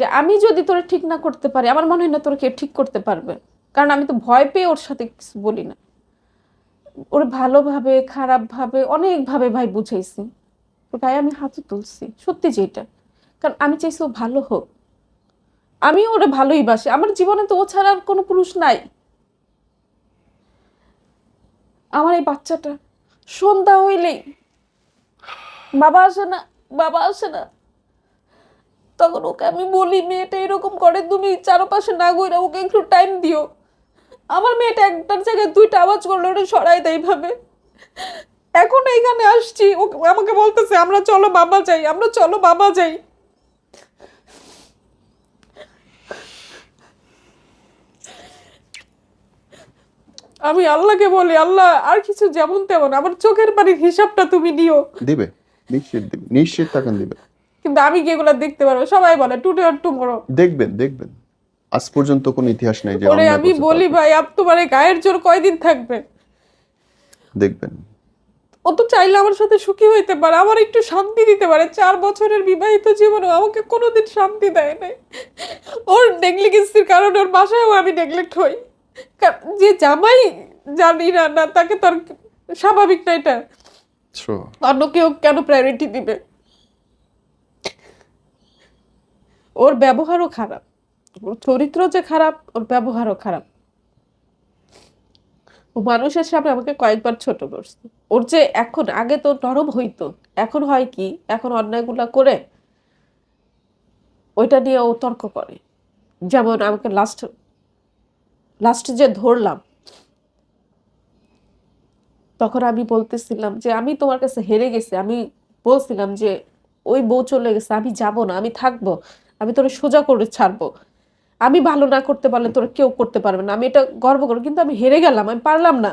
যে আমি যদি তোরে ঠিক না করতে পারি, আমার মনে হয় না তোরে কেউ ঠিক করতে পারবে। কারণ আমি তো ভয় পেয়ে ওর সাথে কিছু বলি না। ওর ভালোভাবে খারাপভাবে অনেকভাবে ভাই বুঝাইছি, তো ভাই আমি হাতে তুলছি সত্যি যেটা, কারণ আমি চাইছি ও ভালো হোক। আমি ওরে ভালোই বাসি, আমার জীবনে তো ও ছাড়া আর কোনো পুরুষ নাই। আমার এই বাচ্চাটা সন্ধ্যা হইলেই বাবা আসে না, বাবা আসে না, তখন ওকে আমি বলি মেয়েটা এরকম করে, তুমি চারপাশে না ঘুরে ওকে একটু টাইম দিও। আমার মেয়েটা একটার জায়গায় দুইটা আওয়াজ করলে ওটা সরাই দেয় এইভাবে। এখন এইখানে আসছি, ও আমাকে বলতেছে আমরা চলো বাবা যাই, আমরা চলো বাবা যাই। আমি আল্লাহকে বলি, আল্লাহ আর কিছু যেমন তেমন আমার চোখের পানির হিসাবটা তুমি নিও। দিবে, নিশ্চিত দিবে, নিশ্চিত থাকেন দিবে। কিন্তু আমি কি এগুলা দেখতে পারবো? সবাই বলে টুডে আর টুমরো। দেখবেন দেখবেন, আজ পর্যন্ত কোনো ইতিহাস নাই যে ওরে অন্যায় আমি করছে বলি তারপর। ভাই আপ তোমার এই গায়ের জোর কয়দিন থাকবে? দেখবেন। ও তো চাইলে আমার সাথে সুখী হইতে পারে, আমার একটু শান্তি দিতে পারে। 4 বছরের বিবাহিত জীবনে আমাকে কোনোদিন শান্তি দেয় নাই। ওর নেগলিগেন্সির কারণে ওর বাসায়ও আমি নেগলেক্ট হই। যে জামাই জানি না না তাকে তো আর স্বাভাবিক না এটা। True. অন্য কেউ কেন প্রায়োরিটি দিবে? ওর ব্যবহারও খারাপ, ওর চরিত্র যে খারাপ, ওর ব্যবহারও খারাপ। ও মানুষের সামনে আমাকে কয়েকবার ছোট করছে। ওর যে এখন, আগে তো নরম হইতো, এখন হয় কি, এখন অন্যায়গুলা করে ওইটা নিয়ে ও তর্ক করে। যেমন আমাকে লাস্টে যে ধরলাম, তখন আমি বলতেছিলাম যে আমি তোমার কাছে হেরে গেছি। আমি বলছিলাম যে ওই বউ চলে গেছে, আমি যাব না, আমি থাকবো, আমি তোরে সোজা করে ছাড়বো। আমি ভালো না করতে পারলে তোরা কেউ করতে পারবে না, আমি এটা গর্ব করি। কিন্তু আমি হেরে গেলাম, আমি পারলাম না।